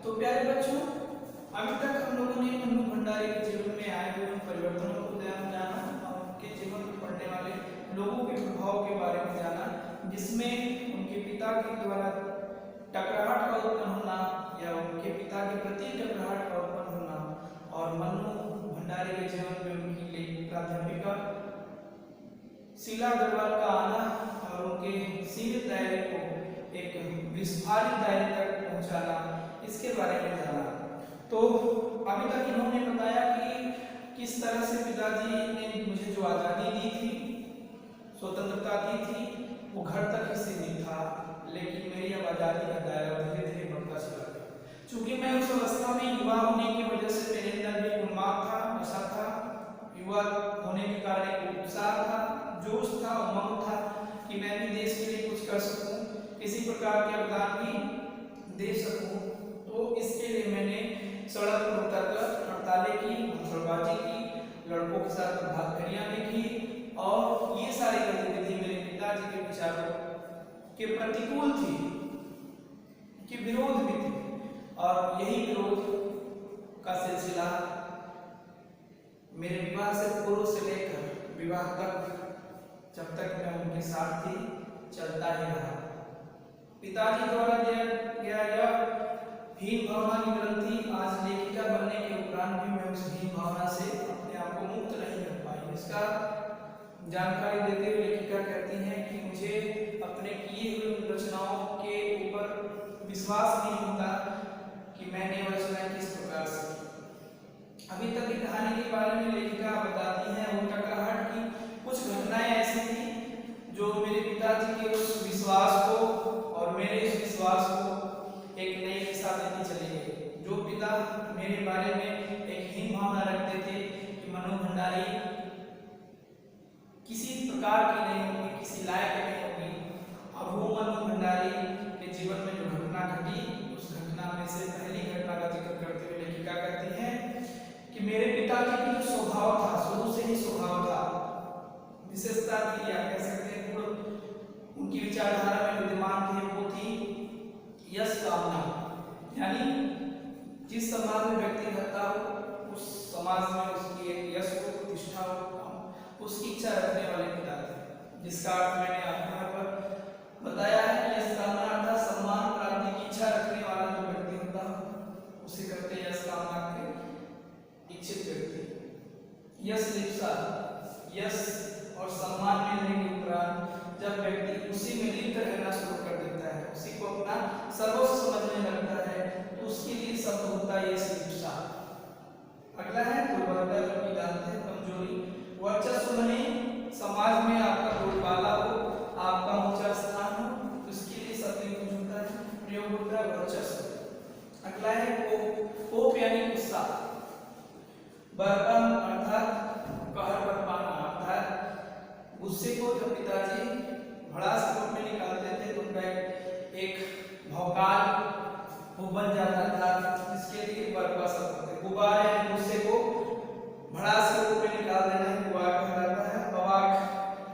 तो प्यारे बच्चों, अभी तक हम लोगों ने मनु भंडारी के जीवन में आए हुए उन परिवर्तनों को जाना और उनके जीवन में पड़ने वाले लोगों के प्रभाव के बारे में जाना, जिसमें उनके पिता के द्वारा टकराहट का उत्पन्न होना या उनके पिता के प्रति टकराहट का उत्पन्न होना और मनु भंडारी के जीवन में उनकी प्राध्यापिका शीला अग्रवाल का आना और उनके सीमित दायरे को एक विस्फारित दायरे तक पहुंचाना, इसके बारे में जाना। तो अभी तक इन्होंने बताया कि किस तरह से पिताजी ने मुझे जो आज़ादी दी थी, स्वतंत्रता दी थी, वो घर तक ही सीमित था, लेकिन मेरी अब आज़ादी का दायरा धीरे धीरे बढ़ता चला गया। चूंकि मैं उस अवस्था में युवा होने की वजह से मेरे अंदर भी उन्माद था, नशा था, युवा होने के कारण एक उत्साह था, जोश था, उमंग था कि मैं भी देश के लिए कुछ कर सकूं, किसी प्रकार के योगदान भी दे सकूं। तो इसके लिए मैंने सड़क पर उतरकर हड़तालें की, घुसड़बाजी की, लड़कों के साथ भागदौड़ियां भी की और ये सारी गतिविधि मेरे पिताजी के विचारों के प्रतिकूल थी, कि विरोध भी थी और यही विरोध का सिलसिला मेरे विवाह से पूर्व से लेकर विवाह तक, जब तक मैं उनके साथ थी, चलता ही रहा। पिताजी द्वारा दिया गया यह हीन भावना की ग्रंथि आज लेखिका बनने के उपरांत भी मैं उस हीन भावना से अपने आप को मुक्त नहीं कर पाई। इसका जानकारी देते हुए लेखिका कहती हैं कि मुझे अपने किए हुए रचनाओं के ऊपर विश्वास नहीं होता कि मैंने रचनाएं किस प्रकार से। अभी तक की कहानी के बारे में लेखिका बताती हैं वो टकराहट की कुछ घटनाएं ऐसी थी जो मेरे पिताजी के उस विश्वास को और मेरे इस विश्वास को एक नई दिशा देती चली गई। जो पिता मेरे बारे में एक हीन भावना रखते थे कि मनु भंडारी किसी प्रकार की नहीं होगी, किसी लायक नहीं होगी, अब वो मनु भंडारी के जीवन में जो घटना घटी, उस घटना में से पहली घटना का जिक्र करते हुए लेखिका कहती है कि मेरे पिताजी की जो स्वभाव था, शुरू से ही स्वभाव था, विशेषता थी या कह सकते हैं गुण उनकी विचारधारा में विद्यमान थे, वो थी यश कामना। यानी जिस समाज में व्यक्ति रहता हो उस समाज में उसकी एक यश हो, प्रतिष्ठा हो, उसकी इच्छा रखने वाले पिता थे, जिसका अर्थ मैंने आपको यहाँ पर बताया है कि यश कामना अर्थात सम्मान प्राप्ति की इच्छा रखने वाला जो व्यक्ति होता है उसे कहते हैं यश कामना के इच्छित व्यक्ति। यश लिप्सा, यश और सम्मान मिलने के उपरांत जब व्यक्ति उसी में लिप्त रहना शुरू कर देता है, उसी को अपना सर्वस्व समझने लगता है, तो उसके लिए शब्द होता है यश लिप्सा। अगला है दुर्बलता, जो कि जानते हैं कमजोरी। वर्चस्व बने, समाज में आपका बोलबाला हो, आपका ऊंचा स्थान हो, तो उसके लिए शब्द यूज होता है, प्रयोग होता है वर्चस्व। अगला है कोप यानी गुस्सा, बर्पण अर्थात कहर बरपाना, अर्थात गुस्से को जब पिताजी भड़ास के रूप में निकालते थे तो उनका एक भौकाल वो बन जाता था, जिसके लिए बरपा शब्द होते। गुबार यानी गुस्से को भड़ास के रूप में निकाल देना ही गुबार कहलाता है। अवाक,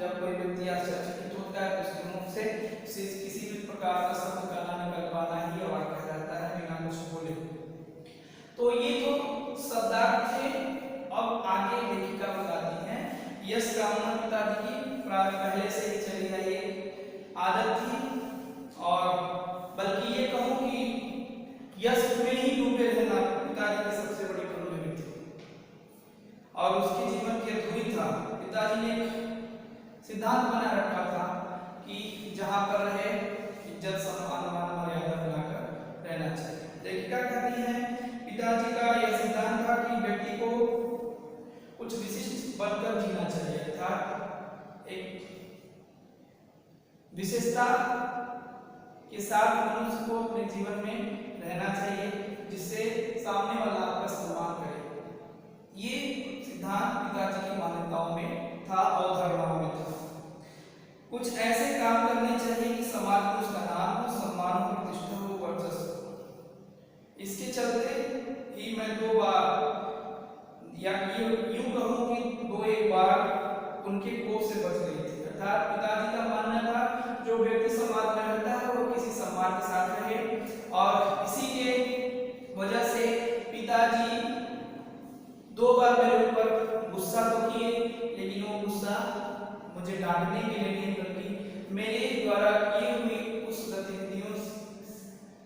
जब कोई व्यक्ति आश्चर्यचकित होता है तो उसके मुख से किसी भी प्रकार का शब्द का ना निकल पाना ही अवाक कहलाता है, बिना कुछ बोले। तो ये तो शब्दार्थ थे। अब आगे लेखिका बताती हैं यश कामना पिताजी की पहले से ही चली आई आदत थी, और बल्कि ये कहूं कि यश में ही डूबे रहना पिताजी की सबसे बड़ी कमजोरी थी और उसके जीवन की अधूरी था। पिताजी ने एक सिद्धांत बना रखा था कि जहां पर रहे इज्जत, सम्मान, मान मर्यादा बनाकर रहना चाहिए। लेखिका कहती है पिताजी का यह सिद्धांत था कि व्यक्ति को कुछ विशिष्ट बनकर जीना चाहिए, अर्थात एक विशेषता के साथ मनुष्य को अपने जीवन में रहना चाहिए, जिससे सामने वाला आपका सम्मान करे। ये सिद्धांत पिताजी की मान्यताओं में था, अवधारणाओं में था। कुछ ऐसे काम करने चाहिए कि समाज में उसका नाम हो, सम्मान हो, प्रतिष्ठा हो, वर्चस्व हो। इसके चलते ही मैं 2 बार या यूं कहूं कि 2-1 बार उनके कोप से बच गई थी। अर्थात पिताजी का मानना था जो व्यक्ति समाज में रहता है वो किसी सम्मान के साथ रहे और इसी के डांटने के लिए नहीं बल्कि मेरे द्वारा किए हुए उस गतिविधियों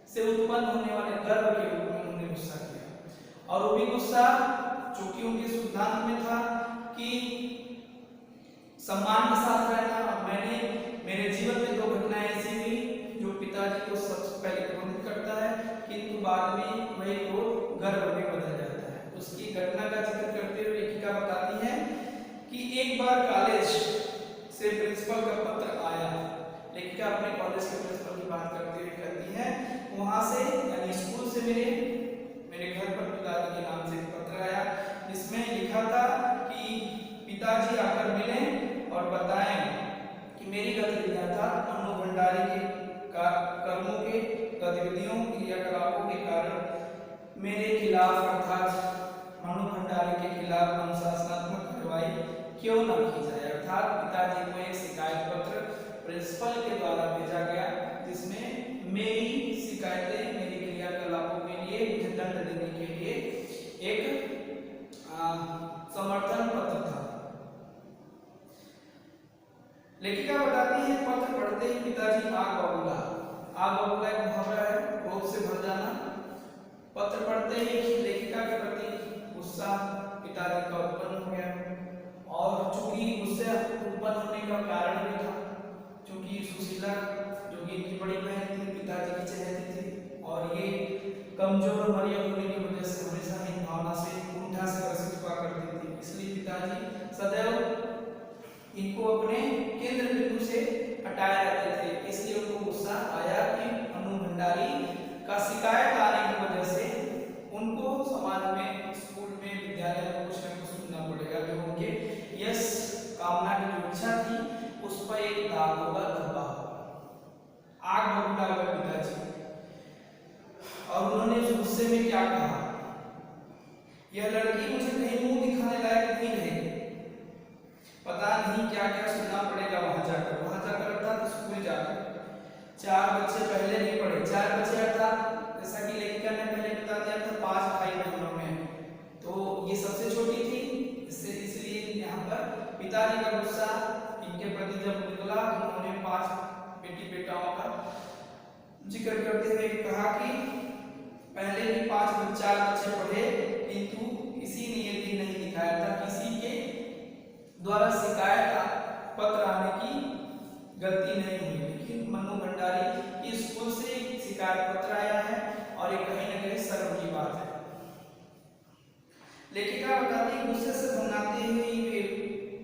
से उत्पन्न होने वाले गर्व के रूप में उन्होंने गुस्सा किया। और वो भी गुस्सा चूंकि उनके सिद्धांत में था कि सम्मान के साथ रहना। और मैंने मेरे जीवन में दो घटनाएं ऐसी हुई जो पिताजी को सबसे पहले क्रोधित करता है, किंतु बाद में वही क्रोध गर्व में बदल जाता है। उसकी घटना का जिक्र करते हुए लेखिका बताती है कि एक बार कॉलेज से प्रिंसिपल का पत्र आया। लेखिका अपने कॉलेज के प्रिंसिपल की बात करते हुए कहती है वहां से यानी स्कूल से मेरे घर पर पिताजी के नाम से पत्र आया, जिसमें लिखा था कि पिताजी आकर मिलें और बताएं कि मेरी गतिविधियां था मनु भंडारी के कर्मों के गतिविधियों क्रियाकलापों के कारण मेरे खिलाफ अर्थात मनु भंडारी के खिलाफ अनुशासनात्मक कार्रवाई क्यों न की जाए। अर्थात पिताजी को एक शिकायत पत्र प्रिंसिपल के द्वारा भेजा गया जिसमें मेरी शिकायतें मेरी क्रियाकलापों के लिए मुझे दंड देने के लिए एक समर्थन पत्र था। लेखिका बताती है पत्र पढ़ते ही पिताजी आग बबूला। आग बबूला एक मुहावरा है, क्रोध से भर जाना। पत्र पढ़ते ही लेखिका के प्रति गुस्सा पिताजी का उत्पन्न हो गया। और चूंकि गुस्से उत्पन्न होने का कारण भी था, चूंकि सुशीला जो कि इनकी बड़ी बहन थी पिताजी की चहेती थी और ये कमजोर मरियम होने की वजह से हमेशा इन भावना से कुंठा से ग्रसित हुआ करती थी। इसलिए पिताजी सदैव इनको अपने केंद्र बिंदु से हटाए रहते थे। इसलिए उनको गुस्सा आया कि मनु भंडारी का शिकायत आने की वजह से उनको समाज में स्कूल में विद्यालय में कुछ न कुछ सुनना पड़ेगा, जो उनके यश कामना की जो इच्छा थी उस पर एक दाग होगा, धब्बा होगा। आग बबूला हुआ पिताजी। और उन्होंने उस गुस्से में क्या कहा, यह लड़की मुझे कहीं मुंह दिखाने लायक नहीं रहेगी, पता नहीं क्या क्या सुनना पड़ेगा वहां जाकर अर्थात स्कूल जाकर। 4 बच्चे पहले नहीं पढ़े, 4 बच्चे अर्थात जैसा कि लेखिका ने पहले बता दिया था 5 भाई बहनों में, तो ये सबसे छोटी थी। इसलिए यहाँ पर पिताजी का गुस्सा इनके प्रति जब निकला तो उन्होंने 5 बेटी बेटाओं का जिक्र करते हुए कहा कि पहले भी 4 बच्चे पढ़े, किंतु किसी ने ये भी नहीं दिखाया था किसी के द्वारा शिकायत पत्र आने की गलती नहीं हुई। लेकिन मनु भंडारी की स्कूल से शिकायत पत्र आया है और ये कहीं न कहीं शर्म की बात है। लेखिका बताती है गुस्से से भुनाते हुए वे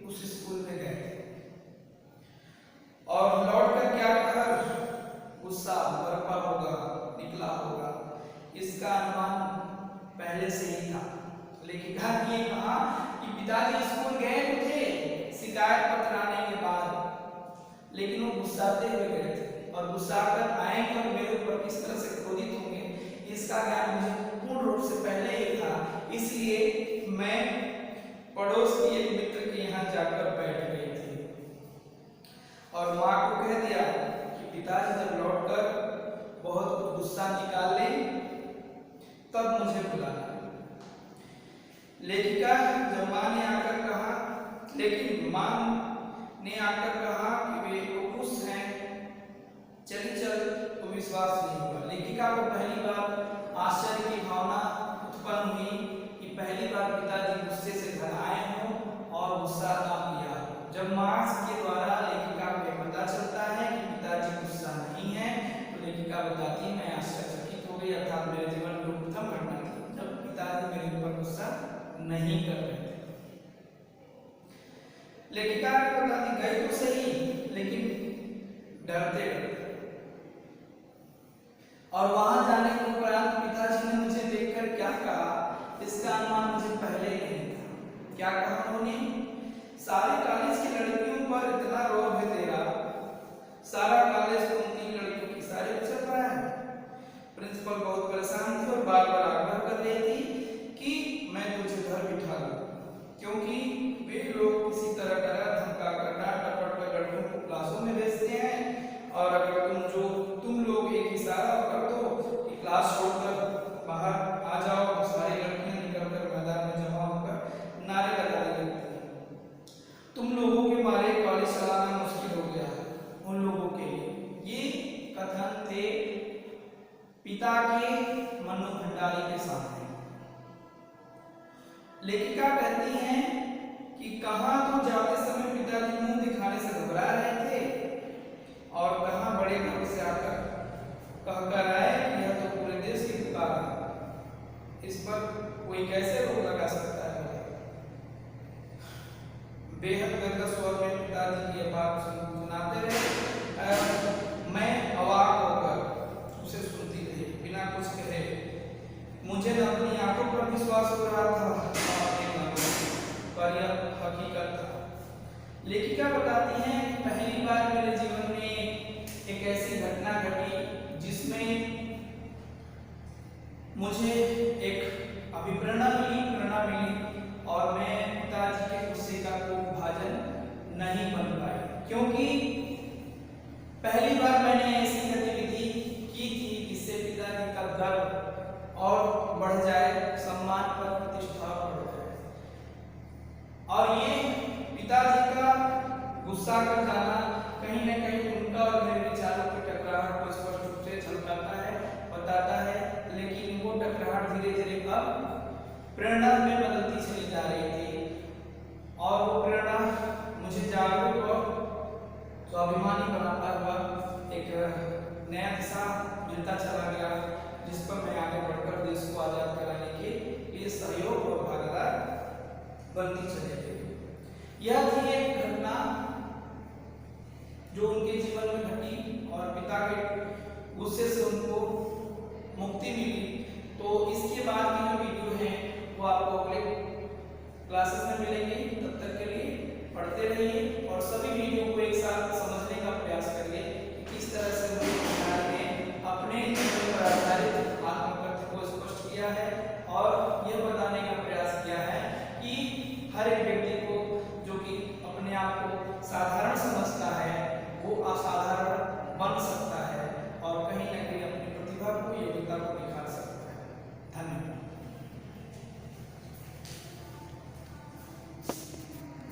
उस स्कूल में गए और लौटकर क्या कहा, गुस्सा बरपा होगा, निकला होगा, इसका अनुमान पहले से ही था। लेखिका ने ये कहा कि पिताजी स्कूल गए तो थे शिकायत पत्र आने के बाद, लेकिन वो गुस्साते हुए गए थे और गुस्सा कर आएंगे और मेरे ऊपर किस तरह से क्रोधित होंगे इसका ज्ञान मुझे पूर्ण रूप से पहले ही था। इसलिए मैं पड़ोस के एक मित्र के यहाँ जाकर बैठ गई थी और माँ को कह दिया कि पिताजी जब लौटकर बहुत गुस्सा निकाल लें तब मुझे बुलाना। लेखिका जब माँ ने आकर कहा, लेकिन माँ ने आकर कहा कि वे तो खुश हैं, चल तो विश्वास नहीं हुआ। लेखिका को पहली बार आश्चर्य की भावना उत्पन्न हुई कि पहली बार पिताजी गुस्से से घर आए हों और गुस्सा ना किया। जब माँ के द्वारा लेखिका को पता चलता है कि पिताजी गुस्सा नहीं है तो लेखिका बताती है मैं आश्चर्यचकित हो गई। अर्थात मेरे जीवन में प्रथम घटना थी जब पिताजी मेरे ऊपर गुस्सा नहीं कर रहे थे। लेखिका ने बताती गई तो सही लेकिन डरते डरते, और वहां जाने के उपरांत पिताजी ने मुझे देखकर क्या कहा इसका अनुमान मुझे पहले ही नहीं था। क्या कहा उन्होंने, सारे कॉलेज की लड़कियों पर इतना रोब है तेरा, सारा कॉलेज तुम 3 लड़कियों की सारी चल रहा है। प्रिंसिपल बहुत परेशान थी और बार-बार आग्रह कर रही थी कि मैं तुझे घर बिठा लूं, क्योंकि वे लोग किसी तरह डरा धमका कर डांट-डपट कर लड़कियों को क्लासों में भेजते हैं और अगर तुम लोग एक इशारा कर दो कि क्लास छोड़कर बाहर आ जाओ तो सारी लड़कियां निकलकर मैदान में जमा होकर नारे लगाने लगती हैं। तुम लोगों के मारे कॉलेज चलाना पिता के मन्नू भंडारी के सामने। लेखिका कहती हैं कि कहाँ तो जाते समय पिताजी मुंह दिखाने से घबरा रहे थे और कहाँ बड़े गर्व से आकर कहकर आए कि यह तो पूरे देश की पुकार है, इस पर कोई कैसे रोक लगा सकता है। बेहद गदगद स्वर में पिताजी की बात सुनाते रहे। मैं अवाक होकर उसे सुनती रही बिना कुछ कहे। मुझे न अपनी आंखों पर विश्वास हो रहा था पर यह हकीकत था। लेखिका बताती हैं कि पहली बार मेरे जीवन में एक ऐसी घटना घटी जिसमें मुझे एक अभिप्रेरणा मिली और मैं पिताजी के गुस्से का कोई भाजन नहीं बन पाई, क्योंकि पहली बार मैंने ऐसी गतिविधि की थी जिससे पिताजी का गर्व और बढ़ जाए, सम्मान पर प्रतिष्ठा बढ़ जाए। और ये पिताजी का गुस्सा कर जाना कहीं न कहीं उनका और मेरे विचारों की टकराहट को स्पष्ट रूप से झलकाता है, बताता है। लेकिन वो टकराहट धीरे धीरे अब प्रेरणा में बदलती चली जा रही थी और वो प्रेरणा मुझे जागरूक और स्वाभिमानी बनाता हुआ एक नया दिशा मिलता चला गया, जिस पर मैं आगे बढ़कर देश को आजाद कराने के लिए सहयोग और भागीदार बनती चली गई। यह थी एक घटना जो उनके जीवन में घटी और पिता के गुस्से से उनको मुक्ति मिली। तो इसके बाद की जो वीडियो है वो आपको अगले क्लासेस में मिलेंगे। तब तक के लिए पढ़ते रहिए और सभी वीडियो को एक साथ समझने का प्रयास करिए कि किस तरह से उन्होंने अपने जीवन पर आधारित आत्मकथन को स्पष्ट किया है और यह बताने का प्रयास किया है कि हर एक व्यक्ति को जो कि अपने आप को साधारण समझता है वो असाधारण